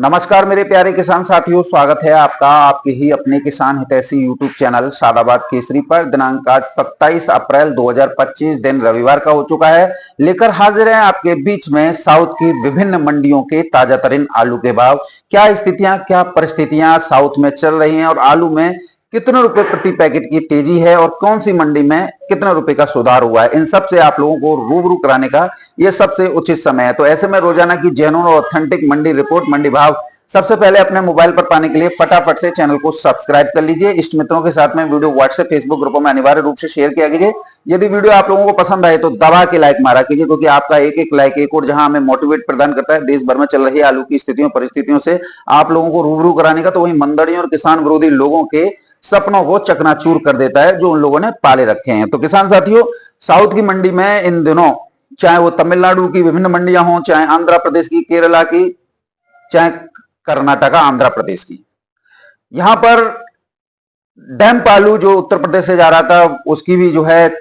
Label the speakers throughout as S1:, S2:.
S1: नमस्कार मेरे प्यारे किसान साथियों, स्वागत है आपका आपके ही अपने किसान हितैषी यूट्यूब चैनल सादाबाद केसरी पर। दिनांक आज 27 अप्रैल 2025 दिन रविवार का हो चुका है। लेकर हाजिर हैं आपके बीच में साउथ की विभिन्न मंडियों के ताजा तरीन आलू के भाव। क्या स्थितियां, क्या परिस्थितियां साउथ में चल रही हैं और आलू में कितने रुपए प्रति पैकेट की तेजी है और कौन सी मंडी में कितने रुपए का सुधार हुआ है, इन सब से आप लोगों को रूबरू कराने का ये सबसे उचित समय है। तो ऐसे में रोजाना की जेन्युइन और ऑथेंटिक मंडी रिपोर्ट, मंडी भाव सबसे पहले अपने मोबाइल पर पाने के लिए फटाफट से चैनल को सब्सक्राइब कर लीजिए। इष्ट मित्रों के साथ में वीडियो व्हाट्सएप, फेसबुक ग्रुपों में अनिवार्य रूप से शेयर किया कीजिए। यदि वीडियो आप लोगों को पसंद आए तो दबा के लाइक मारा कीजिए, क्योंकि आपका एक एक लाइक एक और जहां हमें मोटिवेट प्रदान करता है देश भर में चल रही आलू की स्थितियों परिस्थितियों से आप लोगों को रूबरू कराने का, तो वही मंदड़ियों और किसान विरोधी लोगों के सपनों को चकनाचूर कर देता है जो उन लोगों ने पाले रखे हैं। तो किसान साथियों, साउथ की मंडी में इन दिनों चाहे वो तमिलनाडु की विभिन्न मंडियां हों, चाहे आंध्र प्रदेश की, केरला की, चाहे कर्नाटका आंध्र प्रदेश की, यहां पर डैम्प आलू जो उत्तर प्रदेश से जा रहा था उसकी भी जो है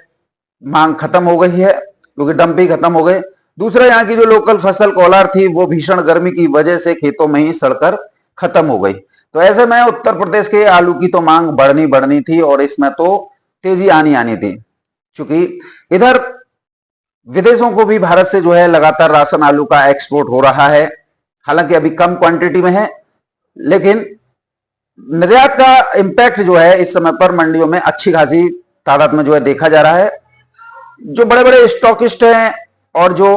S1: मांग खत्म हो गई है, क्योंकि डंप ही खत्म हो गए। दूसरा, यहाँ की जो लोकल फसल कोलार थी वो भीषण गर्मी की वजह से खेतों में ही सड़कर खत्म हो गई। तो ऐसे में उत्तर प्रदेश के आलू की तो मांग बढ़नी थी और इसमें तो तेजी आनी थी, क्योंकि इधर विदेशों को भी भारत से जो है लगातार राशन आलू का एक्सपोर्ट हो रहा है। हालांकि अभी कम क्वांटिटी में है, लेकिन निर्यात का इंपैक्ट जो है इस समय पर मंडियों में अच्छी खासी तादाद में जो है देखा जा रहा है। जो बड़े बड़े स्टॉकिस्ट हैं और जो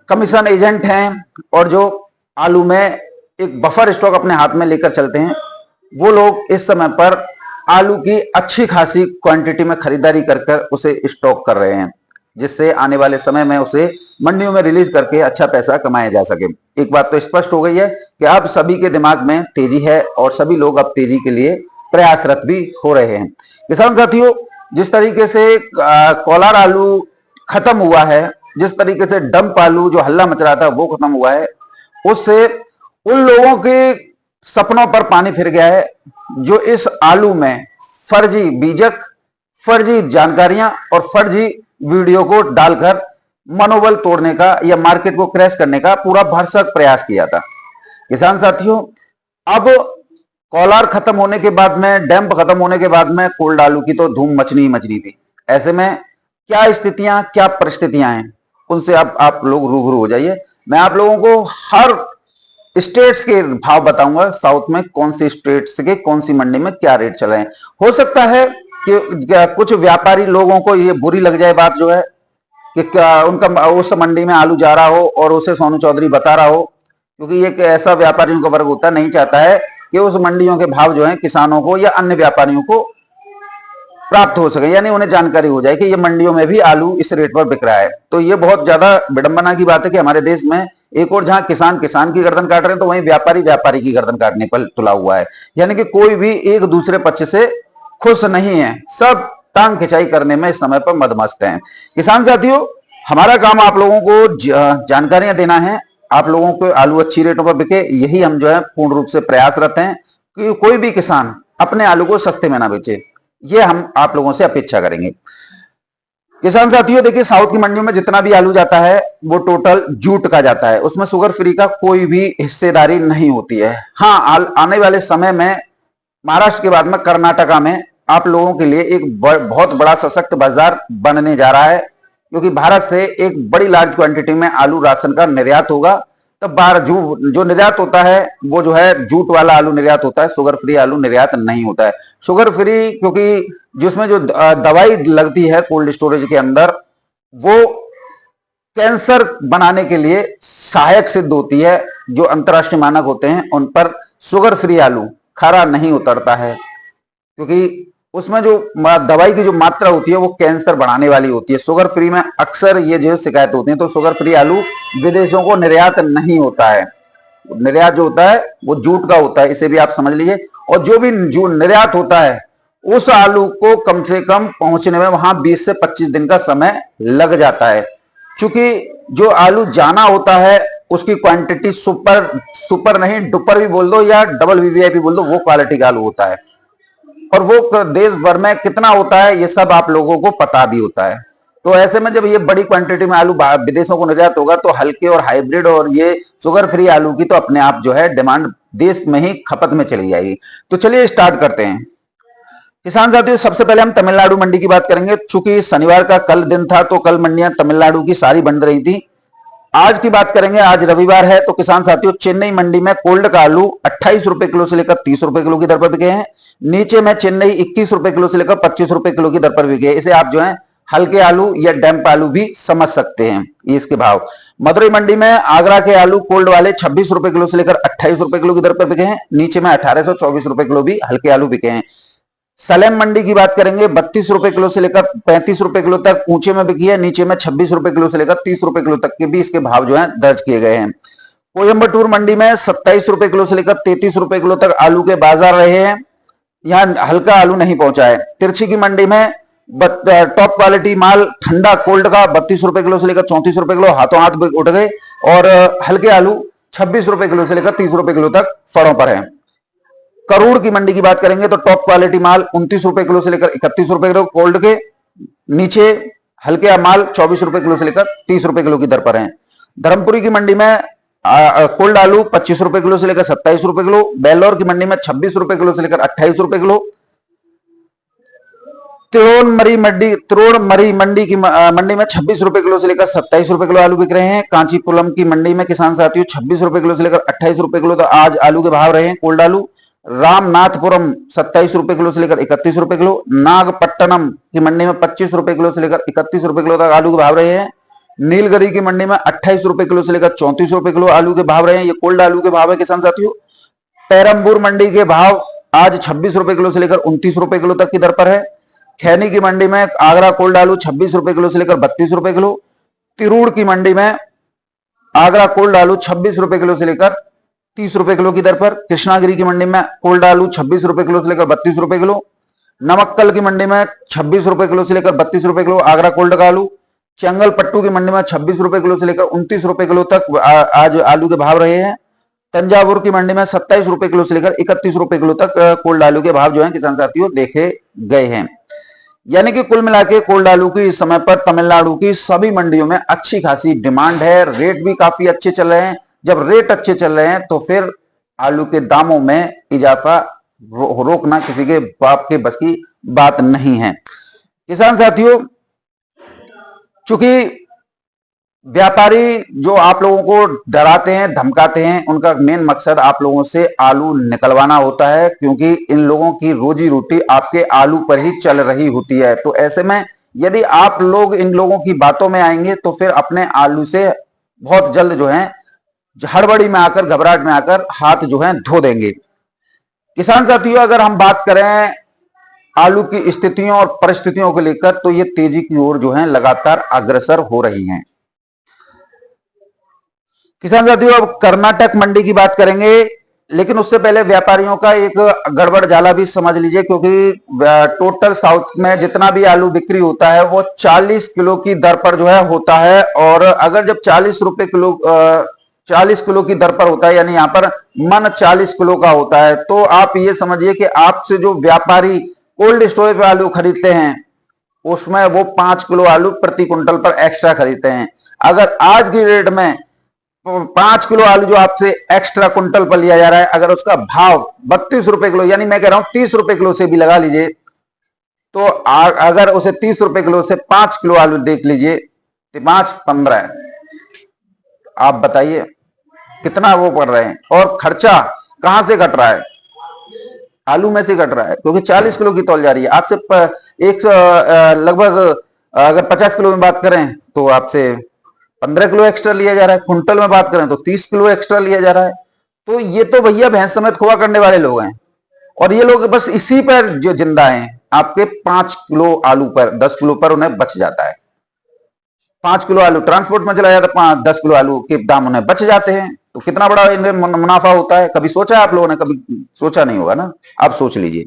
S1: कमीशन एजेंट हैं और जो आलू में एक बफर स्टॉक अपने हाथ में लेकर चलते हैं, वो लोग इस समय पर आलू की अच्छी खासी क्वांटिटी में खरीदारी कर उसे स्टॉक कर रहे हैं, जिससे आने वाले समय में उसे मंडियों में रिलीज करके अच्छा पैसा कमाया जा सके। एक बात तो स्पष्ट हो गई है कि अब सभी के दिमाग में तेजी है और सभी लोग अब तेजी के लिए प्रयासरत भी हो रहे हैं। किसान साथियों, जिस तरीके से कोलार आलू खत्म हुआ है, जिस तरीके से डंप आलू जो हल्ला मच रहा था वो खत्म हुआ है, उससे उन लोगों के सपनों पर पानी फिर गया है जो इस आलू में फर्जी बीजक, फर्जी जानकारियां और फर्जी वीडियो को डालकर मनोबल तोड़ने का या मार्केट को क्रैश करने का पूरा भरसक प्रयास किया था। किसान साथियों, अब कोलार खत्म होने के बाद में, डैम्प खत्म होने के बाद में कोल्ड आलू की तो धूम मचनी थी। ऐसे में क्या स्थितियां, क्या परिस्थितियां हैं, उनसे अब आप लोग रूबरू हो जाइए। मैं आप लोगों को हर स्टेट्स के भाव बताऊंगा, साउथ में कौन सी स्टेट्स के कौन सी मंडी में क्या रेट चल रहे हैं। हो सकता है कि कुछ व्यापारी लोगों को ये बुरी लग जाए बात जो है कि उनका उस मंडी में आलू जा रहा हो और उसे सोनू चौधरी बता रहा हो, क्योंकि एक ऐसा व्यापारियों का वर्ग होता नहीं चाहता है कि उस मंडियों के भाव जो है किसानों को या अन्य व्यापारियों को प्राप्त हो सके, यानी उन्हें जानकारी हो जाए कि ये मंडियों में भी आलू इस रेट पर बिक रहा है। तो ये बहुत ज्यादा विडंबना की बात है कि हमारे देश में एक और जहां किसान किसान की गर्दन काट रहे हैं, तो वहीं व्यापारी व्यापारी की गर्दन काटने पर तुला हुआ है। यानी कि कोई भी एक दूसरे पक्ष से खुश नहीं है, सब टांग खिंचाई करने में इस समय पर मदमस्त हैं। किसान साथियों, हमारा काम आप लोगों को जानकारियां देना है, आप लोगों को आलू अच्छी रेटों पर बिके, यही हम जो है पूर्ण रूप से प्रयासरत हैं कि कोई भी किसान अपने आलू को सस्ते में ना बेचे, ये हम आप लोगों से अपेक्षा करेंगे। किसान साथियों, देखिए, साउथ की मंडियों में जितना भी आलू जाता है वो टोटल जूट का जाता है, उसमें शुगर फ्री का कोई भी हिस्सेदारी नहीं होती है। हाँ, आने वाले समय में महाराष्ट्र के बाद में कर्नाटका में आप लोगों के लिए एक बहुत बड़ा सशक्त बाजार बनने जा रहा है, क्योंकि भारत से एक बड़ी लार्ज क्वांटिटी में आलू राशन का निर्यात होगा। तब बाहर जो निर्यात होता है वो जो है जूट वाला आलू निर्यात होता है, शुगर फ्री आलू निर्यात नहीं होता है। शुगर फ्री, क्योंकि जिसमें जो दवाई लगती है कोल्ड स्टोरेज के अंदर, वो कैंसर बनाने के लिए सहायक सिद्ध होती है। जो अंतरराष्ट्रीय मानक होते हैं उन पर शुगर फ्री आलू खरा नहीं उतरता है, क्योंकि उसमें जो दवाई की जो मात्रा होती है वो कैंसर बढ़ाने वाली होती है। शुगर फ्री में अक्सर ये जो शिकायत होती है, तो शुगर फ्री आलू विदेशों को निर्यात नहीं होता है। निर्यात जो होता है वो जूट का होता है, इसे भी आप समझ लीजिए। और जो भी जो निर्यात होता है उस आलू को कम से कम पहुंचने में वहां 20 से 25 दिन का समय लग जाता है, क्योंकि जो आलू जाना होता है उसकी क्वांटिटी सुपर नहीं, डुपर भी बोल दो या डबल वीवीआईपी बोल दो, वो क्वालिटी का आलू होता है। और वो देश भर में कितना होता है ये सब आप लोगों को पता भी होता है। तो ऐसे में जब ये बड़ी क्वांटिटी में आलू विदेशों को निर्यात होगा तो हल्के और हाइब्रिड और ये शुगर फ्री आलू की तो अपने आप जो है डिमांड देश में ही खपत में चली जाएगी। तो चलिए स्टार्ट करते हैं। किसान साथियों, सबसे पहले हम तमिलनाडु मंडी की बात करेंगे। चूंकि शनिवार का कल दिन था तो कल मंडियां तमिलनाडु की सारी बंद रही थी। आज की बात करेंगे, आज रविवार है। तो किसान साथियों, चेन्नई मंडी में कोल्ड का आलू 28 रुपए किलो से लेकर 30 रुपए किलो की दर पर बिके हैं। नीचे में चेन्नई 21 रुपए किलो से लेकर 25 रुपए किलो की दर पर बिके हैं। इसे आप जो है हल्के आलू या डैम्प आलू भी समझ सकते हैं, ये इसके भाव। मदुरई मंडी में आगरा के आलू कोल्ड वाले 26 रुपए किलो से लेकर 28 रुपए किलो की दर पर बिके हैं। नीचे में 1824 रुपए किलो भी हल्के आलू बिके हैं। सलेम मंडी की बात करेंगे, 32 रुपए किलो से लेकर 35 रुपए किलो तक ऊंचे में बिकी है। नीचे में 26 रुपए किलो से लेकर 30 रुपए किलो तक के भी इसके भाव जो है दर्ज किए गए हैं। कोयंबटूर मंडी में 27 रुपए किलो से लेकर 33 रुपए किलो तक आलू के बाजार रहे हैं। यहाँ हल्का आलू नहीं पहुंचा है। तिरछी की मंडी में टॉप क्वालिटी माल ठंडा कोल्ड का 32 रुपए किलो से लेकर 34 रुपए किलो हाथों हाथ उठ गए और हल्के आलू 26 रुपए किलो से लेकर 30 रुपए किलो तक फड़ों पर है। करूड़ की मंडी की बात करेंगे तो टॉप क्वालिटी माल 29 रुपए किलो से लेकर 31 रुपए किलो कोल्ड के। नीचे हल्के माल 24 रुपए किलो से लेकर 30 रुपए किलो की दर पर है। धर्मपुरी की मंडी में कोल्ड आलू 25 रुपए किलो से लेकर 27 रुपए किलो। बेल्लौर की मंडी में 26 रुपए किलो से लेकर 28 रुपए किलो। तिरोड़मरी मंडी में 26 रुपए किलो से लेकर 27 रुपए किलो आलू बिक रहे हैं। कांचीपुरम की मंडी में किसान साथियों 26 रुपए किलो से लेकर 28 रुपए किलो तक आज आलू के भाव रहे हैं कोल्ड आलू। रामनाथपुरम 27 रुपए किलो से लेकर 31 रुपए किलो। नागपट्टनम की मंडी में 25 रुपए किलो से लेकर 31 रुपए किलो तक आलू के भाव रहे हैं। नीलगिरी की मंडी में 28 रुपए किलो से लेकर 34 रुपए किलो आलू के भाव रहे हैं। ये कोल्ड आलू के भाव है किसान साथियों। पेरम्बूर मंडी के भाव आज 26 रुपए किलो से लेकर 29 रुपए किलो तक की दर पर है। खैनी की मंडी में आगरा कोल्ड आलू 26 रुपए किलो से लेकर 32 रुपए किलो। तिरूड़ की मंडी में आगरा कोल्ड आलू 26 रुपए किलो से लेकर 30 रुपए किलो की दर पर। कृष्णागिरी की मंडी में कोल्ड आलू 26 रुपए किलो से लेकर 32 रुपए किलो। नमक्कल की मंडी में 26 रुपए किलो से लेकर 32 रुपए किलो आगरा कोल्ड का आलू। चेंगलपट्टू की मंडी में 26 रुपए किलो से लेकर 29 रुपए किलो तक आज आलू के भाव रहे हैं। तंजावुर की मंडी में 27 रुपए किलो से लेकर 31 रुपए किलो तक कोल्ड आलू के भाव जो है किसान साथियों देखे गए हैं। यानी कि कुल मिला के कोल्ड आलू की इस समय पर तमिलनाडु की सभी मंडियों में अच्छी खासी डिमांड है। रेट भी काफी अच्छे चल रहे हैं। जब रेट अच्छे चल रहे हैं तो फिर आलू के दामों में इजाफा रोकना किसी के बाप के बस की बात नहीं है। किसान साथियों, चूंकि व्यापारी जो आप लोगों को डराते हैं धमकाते हैं, उनका मेन मकसद आप लोगों से आलू निकलवाना होता है, क्योंकि इन लोगों की रोजी रोटी आपके आलू पर ही चल रही होती है। तो ऐसे में यदि आप लोग इन लोगों की बातों में आएंगे तो फिर अपने आलू से बहुत जल्द जो है हड़बड़ी में आकर घबराहट में आकर हाथ जो है धो देंगे। किसान साथियों, अगर हम बात करें आलू की स्थितियों और परिस्थितियों को लेकर तो ये तेजी की ओर जो है लगातार अग्रसर हो रही हैं। किसान साथियों, अब कर्नाटक मंडी की बात करेंगे, लेकिन उससे पहले व्यापारियों का एक गड़बड़ जाला भी समझ लीजिए, क्योंकि टोटल साउथ में जितना भी आलू बिक्री होता है वो 40 किलो की दर पर जो है होता है। और अगर जब 40 किलो की दर पर होता है, यानी यहाँ पर मन 40 किलो का होता है, तो आप ये समझिए कि आपसे जो व्यापारी कोल्ड स्टोरेज पे आलू खरीदते हैं उसमें वो 5 किलो आलू प्रति क्विंटल पर एक्स्ट्रा खरीदते हैं। अगर आज की रेट में 5 किलो आलू जो आपसे एक्स्ट्रा क्विंटल पर लिया जा रहा है, अगर उसका भाव 32 रुपए किलो, यानी मैं कह रहा हूं 30 रुपए किलो से भी लगा लीजिए, तो अगर उसे 30 रुपए किलो से 5 किलो आलू देख लीजिए, 5 15 है। आप बताइए कितना वो पड़ रहे हैं। और खर्चा कहां से घट रहा है? आलू में से घट रहा है, क्योंकि 40 किलो की तौल जा रही है। आपसे लगभग अगर 50 किलो में बात करें तो आपसे 15 किलो एक्स्ट्रा लिया जा रहा है। क्विंटल में बात करें तो 30 किलो एक्स्ट्रा लिया जा रहा है। तो ये तो भैया भैंस समेत खोआ करने वाले लोग हैं, और ये लोग बस इसी पर जो जिंदा हैं। आपके 5 किलो आलू पर 10 किलो पर उन्हें बच जाता है। 5 किलो आलू ट्रांसपोर्ट में चला जाता है, 10 किलो आलू के दाम उन्हें बच जाते हैं। तो कितना बड़ा इन्हें मुनाफा होता है, कभी सोचा है आप लोगों ने? कभी सोचा नहीं होगा ना, आप सोच लीजिए।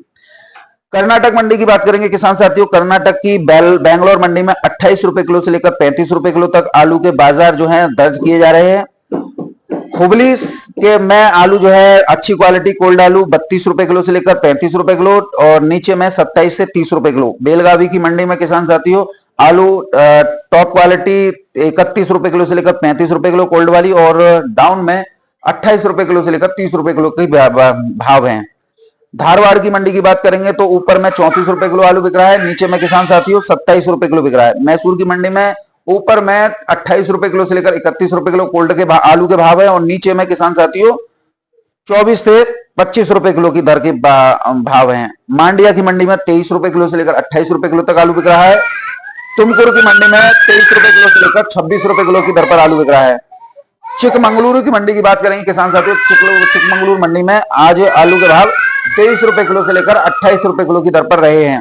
S1: कर्नाटक मंडी की बात करेंगे किसान साथियों। कर्नाटक की बैंगलोर मंडी में 28 रुपए किलो से लेकर 35 रुपए किलो तक आलू के बाजार जो है दर्ज किए जा रहे हैं। हुबली के में आलू जो है अच्छी क्वालिटी कोल्ड आलू 32 रुपए किलो से लेकर 35 रुपए किलो और नीचे में 27 से 30 रुपए किलो। बेलगावी की मंडी में किसान साथियों आलू टॉप क्वालिटी 31 रुपए किलो से लेकर 35 रुपए किलो कोल्ड वाली, और डाउन में 28 रुपए किलो से लेकर 30 रुपए किलो के भाव हैं। धारवाड़ की मंडी की बात करेंगे तो ऊपर में 34 रुपए किलो आलू बिक रहा है, नीचे में किसान साथियों 27 रुपए किलो बिक रहा है। मैसूर की मंडी में ऊपर में 28 रुपए किलो से लेकर 31 रुपए किलो कोल्ड के आलू के भाव है, और नीचे में किसान साथियों 24 से 25 रुपए किलो की दर के भाव हैं। मांडिया की मंडी में 23 रुपए किलो से लेकर 28 रुपए किलो तक आलू बिक रहा है। तुमकुर की मंडी में 23 रुपए किलो से लेकर 26 रुपए किलो की दर पर आलू बिक रहा है। चिकमंगलुरु की मंडी की बात करेंगे किसान साथियों, चिकमंगलुरु मंडी में आज आलू के भाव 23 रुपए किलो से लेकर 28 रुपए किलो की दर पर रहे हैं।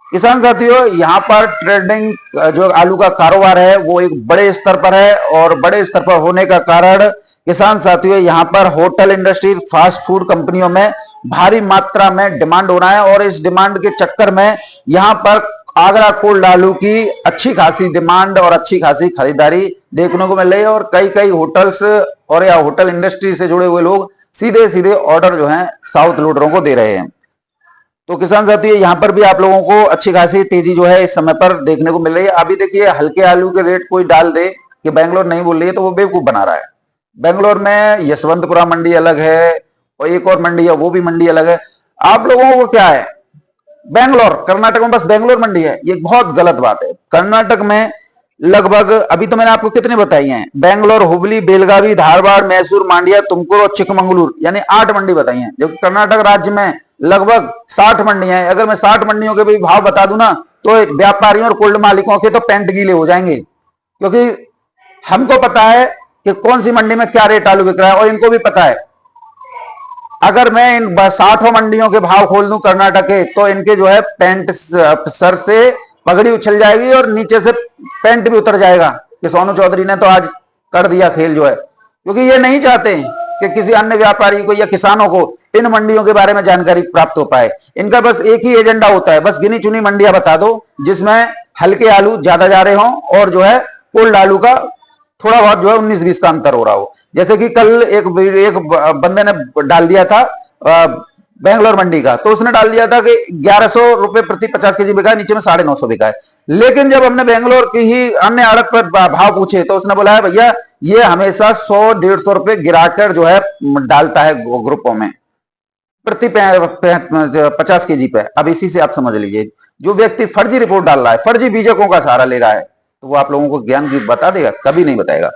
S1: किसान साथियों, यहाँ पर ट्रेडिंग जो आलू का कारोबार है वो एक बड़े स्तर पर है, और बड़े स्तर पर होने का कारण किसान साथियों यहाँ पर होटल इंडस्ट्री, फास्ट फूड कंपनियों में भारी मात्रा में डिमांड हो रहा है, और इस डिमांड के चक्कर में यहाँ पर आगरा कोल्ड आलू की अच्छी खासी डिमांड और अच्छी खासी खरीदारी देखने को मिल रही है, और कई कई होटल्स और या होटल इंडस्ट्री से जुड़े हुए लोग सीधे सीधे ऑर्डर जो है साउथ लोडरों को दे रहे हैं। तो किसान साथियों यहाँ पर भी आप लोगों को अच्छी खासी तेजी जो है इस समय पर देखने को मिल रही है। अभी देखिए हल्के आलू के रेट कोई डाल दे कि बेंगलोर नहीं बोल रही है तो वो बेवकूफ बना रहा है। बेंगलोर में यशवंतपुरा मंडी अलग है, और एक और मंडी है वो भी मंडी अलग है। आप लोगों को क्या है, बेंगलोर कर्नाटक में बस बेंगलोर मंडी है, ये बहुत गलत बात है। कर्नाटक में लगभग अभी तो मैंने आपको कितने बताई हैं, बेंगलोर, हुबली, बेलगावी, धारवाड़, मैसूर, मांडिया, तुमकुर और चिकमंगलुरु, यानी 8 मंडी बताई हैं। जबकि कर्नाटक राज्य में लगभग 60 मंडियां हैं। अगर मैं 60 मंडियों के भी भाव बता दूं ना तो व्यापारियों और कोल्ड मालिकों के तो पैंट गीले हो जाएंगे, क्योंकि हमको पता है कि कौन सी मंडी में क्या रेट आलू बिक रहा है, और इनको भी पता है। अगर मैं इन 60 मंडियों के भाव खोल दूं कर्नाटक के, तो इनके जो है पैंट सर से पगड़ी उछल जाएगी और नीचे से पैंट भी उतर जाएगा कि सोनू चौधरी ने तो आज कर दिया खेल जो है। क्योंकि ये नहीं चाहते कि किसी अन्य व्यापारी को या किसानों को इन मंडियों के बारे में जानकारी प्राप्त हो पाए। इनका बस एक ही एजेंडा होता है, बस गिनी चुनी मंडियां बता दो जिसमें हल्के आलू ज्यादा जा रहे हों और जो है कोल्ड आलू का थोड़ा बहुत जो है 19-20 का अंतर हो रहा हो। जैसे कि कल एक बंदे ने डाल दिया था बेंगलोर मंडी का, तो उसने डाल दिया था कि 1100 रुपए प्रति 50 केजी बिका है, नीचे में 950 बिका है। लेकिन जब हमने बेंगलोर की ही अन्य आड़त पर भाव पूछे तो उसने बोला है भैया ये हमेशा 100-150 रुपए गिराकर जो है डालता है ग्रुपों में प्रति 50 केजी पे। अब इसी से आप समझ लीजिए, जो व्यक्ति फर्जी रिपोर्ट डाल रहा है, फर्जी बीजकों का सहारा ले रहा है, तो वो आप लोगों को ज्ञान की बता देगा? कभी नहीं बताएगा।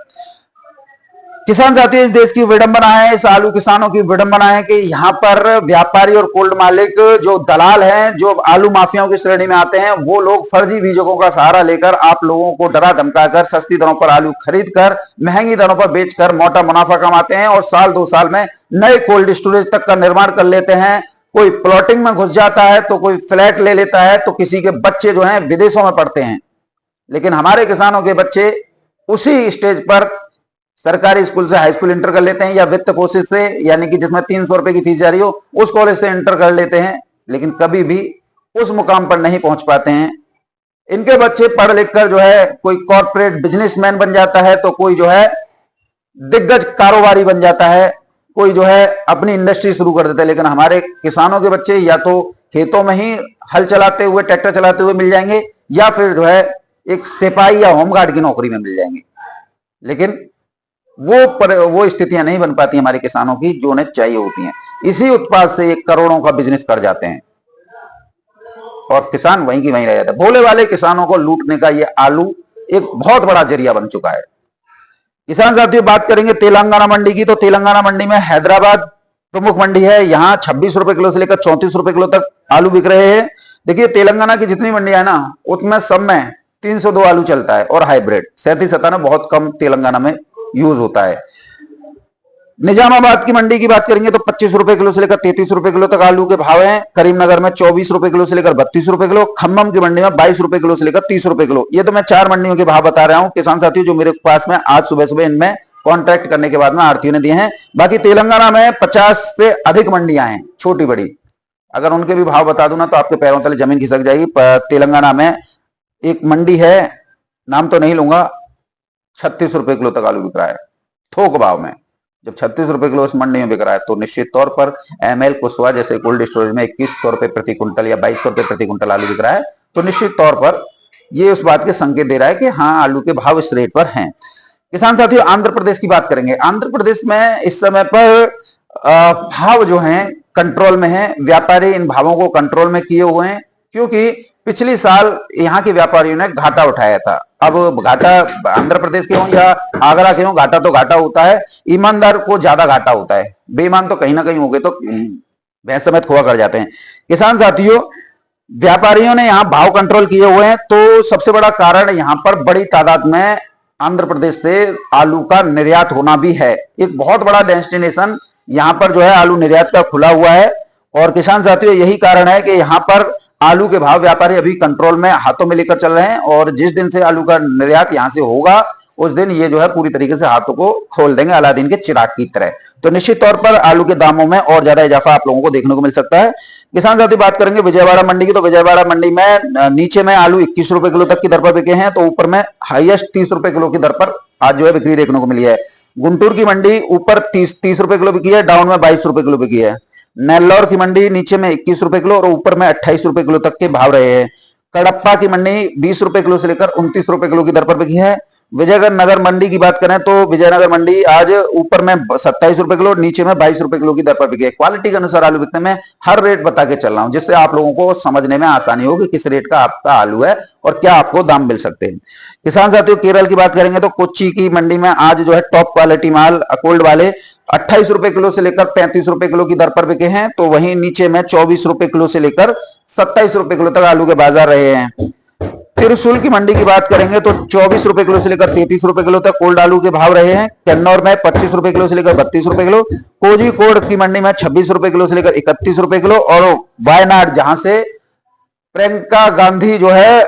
S1: किसान साथियों, इस देश की विडंबना है, इस आलू किसानों की विडंबना है कि यहाँ पर व्यापारी और कोल्ड मालिक जो दलाल हैं, जो आलू माफियाओं की श्रेणी में आते हैं, वो लोग फर्जी बीजकों का सहारा लेकर आप लोगों को डरा धमकाकर सस्ती दरों पर आलू खरीद कर महंगी दरों पर बेचकर मोटा मुनाफा कमाते हैं, और साल 2 साल में नए कोल्ड स्टोरेज तक का निर्माण कर लेते हैं। कोई प्लॉटिंग में घुस जाता है, तो कोई फ्लैट ले लेता है, तो किसी के बच्चे जो है विदेशों में पढ़ते हैं। लेकिन हमारे किसानों के बच्चे उसी स्टेज पर सरकारी स्कूल से हाई स्कूल इंटर कर लेते हैं, या वित्त पोषित से, यानी कि जिसमें 300 रुपए की फीस जा रही हो उस कॉलेज से इंटर कर लेते हैं, लेकिन कभी भी उस मुकाम पर नहीं पहुंच पाते हैं। इनके बच्चे पढ़ लिख कर जो है कोई कॉर्पोरेट बिजनेसमैन बन जाता है, तो कोई जो है दिग्गज कारोबारी बन जाता है, कोई जो है अपनी इंडस्ट्री शुरू कर देता है। लेकिन हमारे किसानों के बच्चे या तो खेतों में ही हल चलाते हुए, ट्रैक्टर चलाते हुए मिल जाएंगे, या फिर जो है एक सिपाही या होमगार्ड की नौकरी में मिल जाएंगे। लेकिन वो स्थितियां नहीं बन पाती हमारे किसानों की जो उन्हें चाहिए होती हैं। इसी उत्पाद से एक करोड़ों का बिजनेस कर जाते हैं और किसान वहीं की वहीं रह जाता है। भोले वाले किसानों को लूटने का ये आलू एक बहुत बड़ा जरिया बन चुका है। किसान साथियों, बात करेंगे तेलंगाना मंडी की, तो तेलंगाना मंडी में हैदराबाद प्रमुख मंडी है। यहाँ 26 रुपए किलो से लेकर 34 रुपए किलो तक आलू बिक रहे हैं। देखिए तेलंगाना की जितनी मंडियां है ना, उसमें सब में 302 आलू चलता है, और हाइब्रिड 37-57 बहुत कम तेलंगाना में यूज होता है। निजामाबाद की मंडी की बात करेंगे तो 25 रुपए किलो से लेकर 33 रुपए किलो तक आलू के भाव हैं। करीमनगर में 24 रुपए किलो से लेकर 32 रुपए किलो। खम्मम की मंडी में 22 रुपए किलो से लेकर 30 रुपए किलो। ये तो मैं 4 मंडियों के भाव बता रहा हूं किसान साथियों, जो मेरे पास में आज सुबह सुबह इनमें कॉन्ट्रैक्ट करने के बाद में आड़तियों ने दिए हैं। बाकी तेलंगाना में 50 से अधिक मंडियां हैं, छोटी बड़ी। अगर उनके भी भाव बता दूं ना तो आपके पैरों तले जमीन खिसक जाएगी। तेलंगाना में एक मंडी है, नाम तो नहीं लूंगा, 36 रुपए किलो तक आलू बिक रहा है थोक भाव में। जब 36 रुपए किलो इस मंडी में बिक रहा है तो निश्चित तौर पर एमएल कुशवाहा जैसे कोल्ड स्टोरेज में 2100 रुपए प्रति क्विंटल या 2200 रुपए प्रति क्विंटल आलू बिक रहा है, तो निश्चित तौर पर ये उस बात के संकेत दे रहा है कि हाँ आलू के भाव इस रेट पर हैं। किसान साथियों, आंध्र प्रदेश की बात करेंगे। आंध्र प्रदेश में इस समय पर भाव जो हैं कंट्रोल में है। व्यापारी इन भावों को कंट्रोल में किए हुए हैं, क्योंकि पिछले साल यहाँ के व्यापारियों ने घाटा उठाया था। अब घाटा आंध्र प्रदेश के हों या आगरा के हों, घाटा तो घाटा होता है। ईमानदार को ज्यादा घाटा होता है, बेईमान तो कहीं ना कहीं हो गए तो भैंस समेत खोआ कर जाते हैं। किसान साथियों, व्यापारियों ने यहाँ भाव कंट्रोल किए हुए हैं, तो सबसे बड़ा कारण यहाँ पर बड़ी तादाद में आंध्र प्रदेश से आलू का निर्यात होना भी है। एक बहुत बड़ा डेस्टिनेशन यहाँ पर जो है आलू निर्यात का खुला हुआ है। और किसान साथियों, यही कारण है कि यहाँ पर आलू के भाव व्यापारी अभी कंट्रोल में हाथों में लेकर चल रहे हैं, और जिस दिन से आलू का निर्यात यहाँ से होगा उस दिन ये जो है पूरी तरीके से हाथों को खोल देंगे, अलादीन के चिराग की तरह। तो निश्चित तौर पर आलू के दामों में और ज्यादा इजाफा आप लोगों को देखने को मिल सकता है। किसान साथी, बात करेंगे विजयवाड़ा मंडी की, तो विजयवाड़ा मंडी में नीचे में आलू 21 रुपए किलो तक की दर पर बिके हैं, तो ऊपर में हाईएस्ट 30 रुपए किलो की दर पर आज जो है बिक्री देखने को मिली है। गुंटूर की मंडी ऊपर 30 रुपए किलो बिकी है, डाउन में 22 रुपए किलो बिकी है। नेल्लौर की मंडी नीचे में 21 रुपए किलो और ऊपर में 28 रुपए किलो तक के भाव रहे हैं। कडप्पा की मंडी 20 रुपए किलो से लेकर 29 रुपए किलो की दर पर बिकी है। विजयनगर मंडी की बात करें तो विजयनगर मंडी आज ऊपर में 27 रुपए किलो, नीचे में 22 रुपए किलो की दर पर बिकी है। क्वालिटी के अनुसार आलू बिकने में हर रेट बता के चल रहा हूं, जिससे आप लोगों को समझने में आसानी हो कि किस रेट का आपका आलू है और क्या आपको दाम मिल सकते हैं। किसान साथियों, केरल की बात करेंगे तो कोच्चि की मंडी में आज जो है टॉप क्वालिटी माल अकोल्ड वाले 28 रुपए किलो से लेकर 35 रुपए किलो की दर पर बिके हैं, तो वहीं नीचे में 24 रुपए किलो से लेकर 27 रुपए किलो तक आलू के बाजार रहे हैं। त्रिशूल की मंडी की बात करेंगे तो 24 रुपए किलो से लेकर 33 रुपए किलो तक कोल्ड आलू के भाव रहे हैं। कन्नौर में 25 रुपए किलो से लेकर 32 रुपए किलो। कोझिकोड की मंडी में 26 रुपए किलो से लेकर 31 रुपए किलो। और वायनाड, जहां से प्रियंका गांधी जो है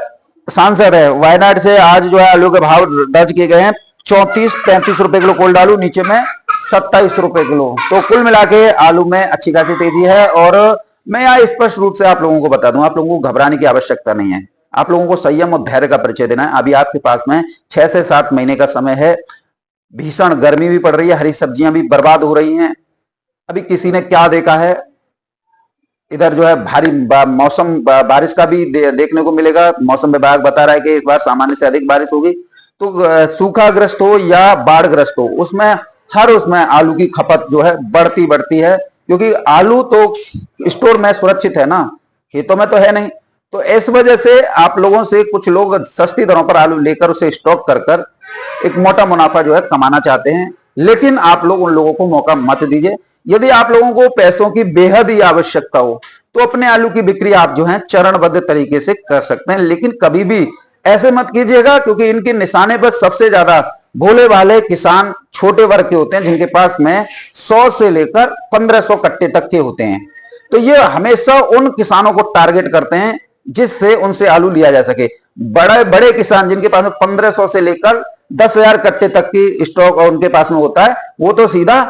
S1: सांसद है, वायनाड से आज जो है आलू के भाव दर्ज किए गए हैं। 34-35 रुपए किलो कोल्ड आलू, नीचे में 27 रुपए किलो। तो कुल मिला के आलू में अच्छी खासी तेजी है। और मैं यहाँ स्पष्ट रूप से आप लोगों को बता दूं, आप लोगों को घबराने की आवश्यकता नहीं है। आप लोगों को संयम और धैर्य का परिचय देना है। अभी आपके पास में 6 से 7 महीने का समय है। भीषण गर्मी भी पड़ रही है, हरी सब्जियां भी बर्बाद हो रही हैं। अभी किसी ने क्या देखा है, इधर जो है भारी मौसम बारिश का भी देखने को मिलेगा। मौसम विभाग बता रहा है कि इस बार सामान्य से अधिक बारिश होगी। तो सूखाग्रस्त हो या बाढ़ग्रस्त हो, उसमें आलू की खपत जो है बढ़ती है, क्योंकि आलू तो स्टोर में सुरक्षित है ना, खेतों में तो है नहीं। तो इस वजह से आप लोगों से कुछ लोग सस्ती दरों पर आलू लेकर उसे स्टॉक कर एक मोटा मुनाफा जो है कमाना चाहते हैं। लेकिन आप लोग उन लोगों को मौका मत दीजिए। यदि आप लोगों को पैसों की बेहद ही आवश्यकता हो तो अपने आलू की बिक्री आप जो है चरणबद्ध तरीके से कर सकते हैं, लेकिन कभी भी ऐसे मत कीजिएगा, क्योंकि इनके निशाने पर सबसे ज्यादा भोले वाले किसान छोटे वर्ग के होते हैं, जिनके पास में 100 से लेकर 1500 कट्टे तक के होते हैं। तो ये हमेशा उन किसानों को टारगेट करते हैं जिससे उनसे आलू लिया जा सके। बड़े बड़े किसान जिनके पास में 1500 से लेकर 10,000 कट्टे तक की स्टॉक उनके पास में होता है, वो तो सीधा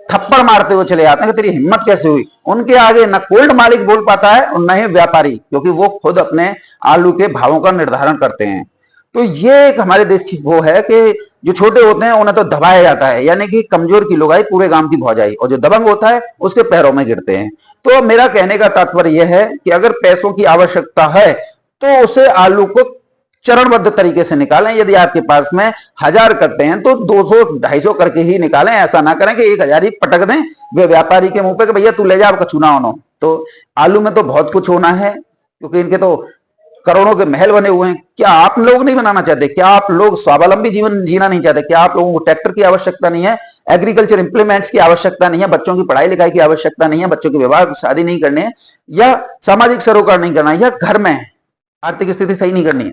S1: थप्पड़ मारते हुए चले जाते हैं कि तेरी हिम्मत कैसे हुई। उनके आगे न कोल्ड मालिक बोल पाता है और न ही व्यापारी, क्योंकि वो खुद अपने आलू के भावों का निर्धारण करते हैं। तो ये एक हमारे देश की वो है कि जो छोटे होते हैं उन्हें तो दबाया जाता है, यानी कि कमजोर की लुगाई पूरे गांव की भौजाई, और जो दबंग होता है उसके पैरों में गिरते हैं। तो मेरा कहने का तात्पर्य यह है कि अगर पैसों की आवश्यकता है तो उसे आलू को चरणबद्ध तरीके से निकालें। यदि आपके पास में 1000 कट्टे हैं तो 200-250 करके ही निकालें। ऐसा ना करें कि 1000 ही पटक दें वे व्यापारी के मुंह पे कि भैया तू ले जा, आपका चुनाव होना। तो आलू में तो बहुत कुछ होना है, क्योंकि इनके तो करोड़ों के महल बने हुए हैं। क्या आप लोग नहीं बनाना चाहते? क्या आप लोग स्वावलंबी जीवन जीना नहीं चाहते? क्या आप लोगों को ट्रैक्टर की आवश्यकता नहीं है, एग्रीकल्चर इंप्लीमेंट्स की आवश्यकता नहीं है, बच्चों की पढ़ाई लिखाई की आवश्यकता नहीं है, बच्चों के विवाह शादी नहीं करने, या सामाजिक सरोकार नहीं करना, या घर में आर्थिक स्थिति सही नहीं करनी है?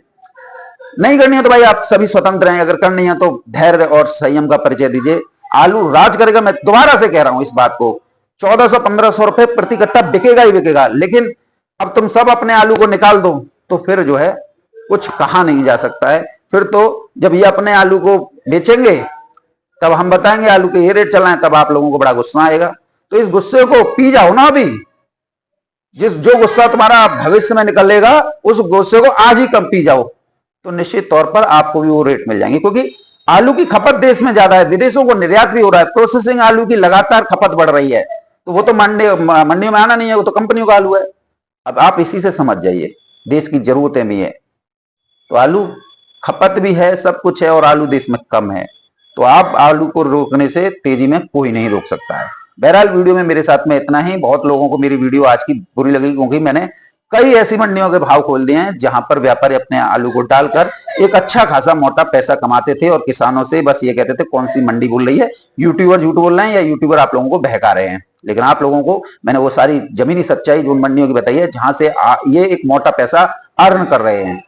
S1: नहीं करनी है तो भाई आप सभी स्वतंत्र हैं। अगर करनी है तो धैर्य और संयम का परिचय दीजिए। आलू राज करेगा। मैं दोबारा से कह रहा हूं इस बात को, 1400-1500 रुपए प्रति कट्टा बिकेगा ही बिकेगा। लेकिन अब तुम सब अपने आलू को निकाल दो तो फिर जो है कुछ कहा नहीं जा सकता है। फिर तो जब ये अपने आलू को बेचेंगे तब हम बताएंगे आलू के ये रेट चल रहे हैं, तब आप लोगों को बड़ा गुस्सा आएगा। तो इस गुस्से को पी जाओ ना अभी। जो गुस्सा तुम्हारा भविष्य में निकलेगा उस गुस्से को आज ही कम पी जाओ, तो निश्चित तौर पर आपको भी वो रेट मिल जाएंगे। क्योंकि आलू की खपत देश में ज्यादा है, विदेशों को निर्यात भी हो रहा है, प्रोसेसिंग आलू की लगातार खपत बढ़ रही है। तो वो तो मंडियों में आना नहीं है, वो तो कंपनियों का आलू है। अब आप इसी से समझ जाइए, देश की जरूरतें भी है। तो आलू खपत भी है, सब कुछ है और आलू देश में कम है। तो आप आलू को रोकने से तेजी में कोई नहीं रोक सकता है। बहरहाल वीडियो में मेरे साथ में इतना ही। बहुत लोगों को मेरी वीडियो आज की बुरी लगी क्योंकि मैंने कई ऐसी मंडियों के भाव खोल दिए हैं जहां पर व्यापारी अपने आलू को डालकर एक अच्छा खासा मोटा पैसा कमाते थे और किसानों से बस ये कहते थे कौन सी मंडी बोल रही है, यूट्यूबर झूठ बोल रहे हैं या यूट्यूबर आप लोगों को बहका रहे हैं। लेकिन आप लोगों को मैंने वो सारी जमीनी सच्चाई जो उन मंडियों की बताई है जहां से ये एक मोटा पैसा अर्न कर रहे हैं।